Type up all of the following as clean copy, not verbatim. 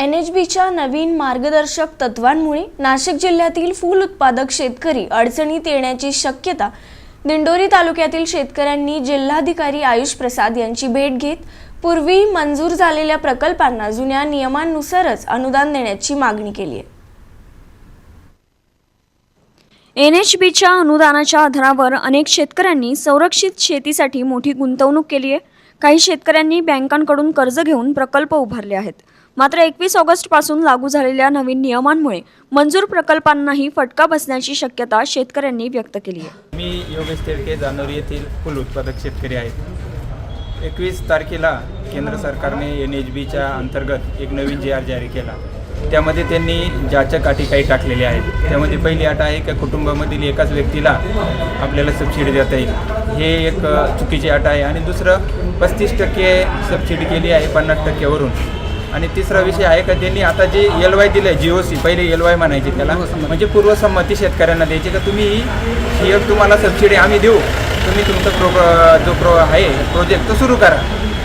NHBच्या नवीन मार्गदर्शक तत्वांमुळे नाशिक जिल्ह्यातील फूल उत्पादक शेतकरी अडचणीत येण्याची शक्यता दिंडोरी तालुक्यातील शेतकऱ्यांनी जिल्हाधिकारी आयुष प्रसाद यांची भेट घेत पूर्वी मंजूर झालेल्या प्रकल्पांना जुन्या नियमांनुसारच अनुदान देण्याची मागणी केली आहे। NHBच्या अनुदानाच्या आधारावर अनेक शेतकऱ्यांनी संरक्षित शेतीसाठी मोठी गुंतवणूक केली आहे। काही शेतकऱ्यांनी बँकांकडून कर्ज घेऊन प्रकल्प उभारले आहेत। मात्र 21 ऑगस्ट पासून लागू झालेल्या नवीन नियमांमुळे मंजूर प्रकल्पांनाही फटका बसण्याची शक्यता शेतकऱ्यांनी व्यक्त केली आहे। मी योगेश तेडके जानोरी येथील फूल उत्पादक शेतकरी आहे। 21 तारखेला केंद्र सरकारने NHBच्या अंतर्गत एक नवीन JR जारी केला। त्यामध्ये त्यांनी जाचक अटी काही टाकलेल्या आहेत। त्यामध्ये पहिली अट आहे की कुटुंबामधील एकाच व्यक्तीला आपल्याला सबसिडी देता येईल, हे एक चुकीची अट आहे। आणि दुसरं 35% सबसिडी केली आहे 50%वरून। आणि तिसरा विषय आहे का त्यांनी आता जे LY दिलं आहे GOC, पहिले LY म्हणायचे त्याला, म्हणजे पूर्वसंमती शेतकऱ्यांना द्यायची का तुम्ही ही तुम्हाला सबसिडी आम्ही देऊ, तुम्ही तुमचा आहे प्रोजेक्ट तो सुरू करा।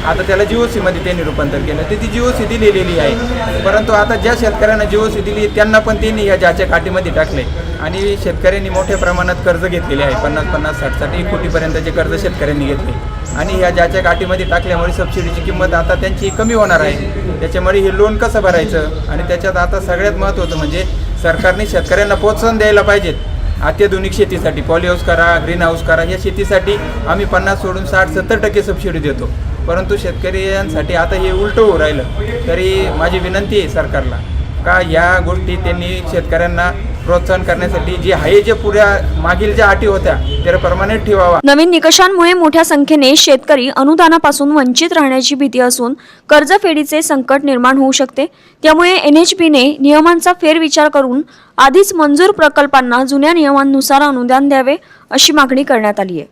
आता त्याला GOC मध्ये त्यांनी रूपांतर केलं, तर ती GOC दिलेली आहे। परंतु आता ज्या शेतकऱ्यांना GOC दिली त्यांना पण त्यांनी ह्या जाच्या काठीमध्ये टाकले आणि शेतकऱ्यांनी मोठ्या प्रमाणात कर्ज घेतलेले आहे। 50-50, 60-60, 1 कोटीपर्यंतचे कर्ज शेतकऱ्यांनी घेतले आणि ह्या जाच्या काठीमध्ये टाकल्यामुळे सबसिडीची किंमत आता त्यांची कमी होणार आहे। त्याच्यामुळे हे लोन कसं भरायचं आणि त्याच्यात आता सगळ्यात महत्त्वाचं म्हणजे सरकारने शेतकऱ्यांना प्रोत्साहन द्यायला पाहिजेत। अत्याधुनिक शेतीसाठी पॉली हाऊस करा, ग्रीन हाऊस करा, या शेतीसाठी आम्ही 50 सोडून 60-70% सबसिडी देतो, परंतु शेतकऱ्यांसाठी आता हे उलटं होऊ राहिलं। तरी माझी विनंती आहे सरकारला का या गोष्टी त्यांनी शेतकऱ्यांना प्रोत्साहन करण्यासाठी जे आहे जे पुऱ्या मागील ज्या अटी होत्या त्या प्रमाणे ठेवावा। नवीन निकषांमुळे मोठ्या संख्येने शेतकरी अनुदानापासून वंचित राहण्याची भीती असून कर्जफेडीचे संकट निर्माण होऊ शकते। त्यामुळे NHBने नियमांचा फेरविचार करून आधीच मंजूर प्रकल्पांना जुन्या नियमांनुसार अनुदान द्यावे अशी मागणी करण्यात आली आहे।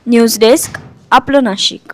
न्यूज डेस्क, आपलं नाशिक।